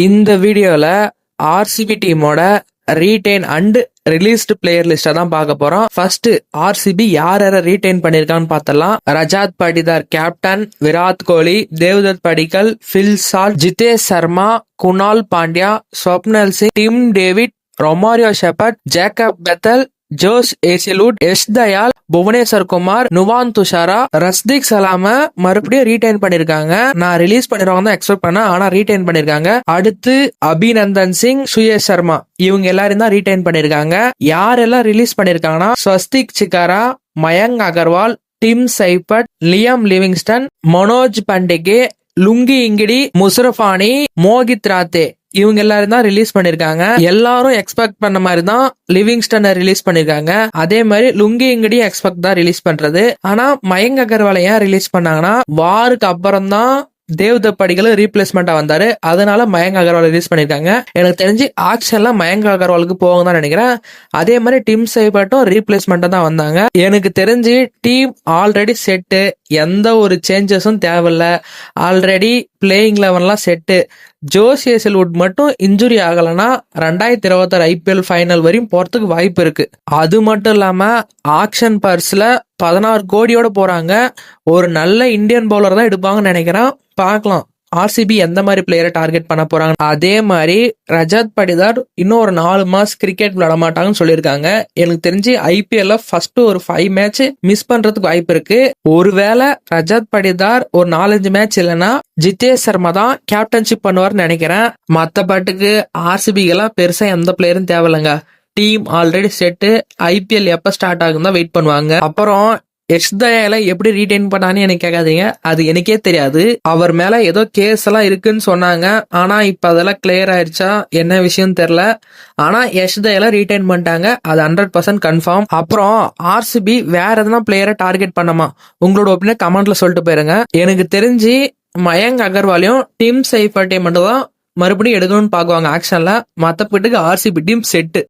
இந்த வீடியோல ஆர்சிபி டீமோட ரீடைன் அண்ட் ரிலீஸ்டு பிளேயர் லிஸ்ட தான் பார்க்க போறோம். ஃபர்ஸ்ட் ஆர்சிபி யார் யார ரீடைன் பண்ணிருக்கான்னு பார்த்தலாம். Rajat Patidar captain, Virat Kohli, Devdutt Padikkal, Phil Salt, Jitesh Sharma, Krunal Pandya, Swapnil Singh, Tim David, Romario Shepherd, Jacob Bethell, Josh Hazlewood, S Dayal, Bhuvneshwar Kumar, Nuwan Thushara, Rasikh Salam மறுபடியும் ரீடைன் பண்ணிருக்காங்க. நான் ரிலீஸ் பண்ணிடுவாங்க தான் எக்ஸ்பெக்ட் பண்ணேன், ஆனா ரீடைன் பண்ணிருக்காங்க. அடுத்து அபிநந்தன் சிங், சுயேஷ் சர்மா இவங்க எல்லாரும் தான் ரீடைன் பண்ணிருக்காங்க. யாரெல்லாம் ரிலீஸ் பண்ணிருக்காங்கன்னா Swastik Chhikara, Mayank Agarwal, Tim Seifert, Liam Livingstone, Manoj Bhandage, Lungi Ngidi, Muzarabani, Mohit Rathee இவங்க எல்லாரும் தான் ரிலீஸ் பண்ணிருக்காங்க. எல்லாரும் எக்ஸ்பெக்ட் பண்ண மாதிரி தான் லிவிங்ஸ்டனை ரிலீஸ் பண்ணிருக்காங்க. அதே மாதிரி லுங்கி இங்கடி எக்ஸ்பெக்ட் தான் ரிலீஸ் பண்றது. ஆனா மயங்க் அகர்வாலை ஏன் ரிலீஸ் பண்ணாங்கன்னா வாருக்கு அப்புறம் தான் தேவ்தத் படிக்கல் ரீப்ளேஸ்மெண்டா வந்தாரு, அதனால மயங்க் அகர்வால் ரிலீஸ் பண்ணிருக்காங்க. எனக்கு தெரிஞ்சு ஆக்ஷன்ல மயங்க் அகர்வாலுக்கு போகும் தான் நினைக்கிறேன். அதே மாதிரி டிம் சைபர்ட்டும் ரீப்ளேஸ்மெண்டா தான் வந்தாங்க. எனக்கு தெரிஞ்சு டீம் ஆல்ரெடி செட்டு, எந்த ஒரு சேஞ்சஸும் தேவையில்ல. ஆல்ரெடி பிளேயிங் லெவன்லாம் செட்டு. ஜோஸ் ஏசில்வுட் மட்டும் இன்ஜுரி ஆகலைன்னா 2026 ஐபிஎல் ஃபைனல் வரையும் போறதுக்கு வாய்ப்பு இருக்கு. அது மட்டும் இல்லாம ஆக்ஷன் பர்ஸ்ல 16 கோடியோட போறாங்க. ஒரு நல்ல இந்தியன் பவுலர் தான் எடுப்பாங்கன்னு நினைக்கிறேன். பார்க்கலாம் ஆர்சிபி எந்த மாதிரி பிளேயரை டார்கெட் பண்ண போறாங்க. அதே மாதிரி ரஜாத் படிதார் இன்னும் ஒரு 4 மாசம் கிரிக்கெட் விளையாட மாட்டாங்கன்னு சொல்லியிருக்காங்க. எனக்கு தெரிஞ்சு ஐபிஎல்ல ஃபர்ஸ்ட் ஒரு 5 மேட்ச் மிஸ் பண்றதுக்கு வாய்ப்பு இருக்கு. ஒருவேளை ரஜாத் படிதார் ஒரு 4-5 மேட்ச் இல்லைன்னா ஜிதேஷ் சர்மா தான் கேப்டன்ஷிப் பண்ணுவார்னு நினைக்கிறேன். மத்த பாட்டுக்கு ஆர்சிபி எல்லாம் பெருசா எந்த பிளேயரும் தேவையில்லைங்க. Team already set. ஐபிஎல் எப்ப ஸ்டார்ட் ஆகும் தான் வெயிட் பண்ணுவாங்க. அப்புறம் எஸ் தயால எப்படி ரீடைன் பண்ணான்னு எனக்கு கேட்காதீங்க, அது எனக்கே தெரியாது. அவர் மேல ஏதோ கேஸ் எல்லாம் இருக்குன்னு சொன்னாங்க, ஆனா இப்ப அதெல்லாம் கிளியர் ஆயிடுச்சா என்ன விஷயம் தெரியல. ஆனா எஸ் தயால ரீடைன் பண்ணிட்டாங்க, அது 100% கன்ஃபார்ம். அப்புறம் ஆர்சிபி வேற எதனா பிளேயரை டார்கெட் பண்ணமா உங்களோட ஒப்பீனியன் கமெண்ட்ல சொல்லிட்டு போயிருங்க. எனக்கு தெரிஞ்சு மயங்க் அகர்வாலையும் டிம் சைபர்ட்டையும் மட்டும் தான் மறுபடியும் எடுக்கணும்னு பாக்குவாங்க ஆக்ஷன்ல. மத்தப்பட்டுக்கு ஆர்சிபி டீம் செட்டு.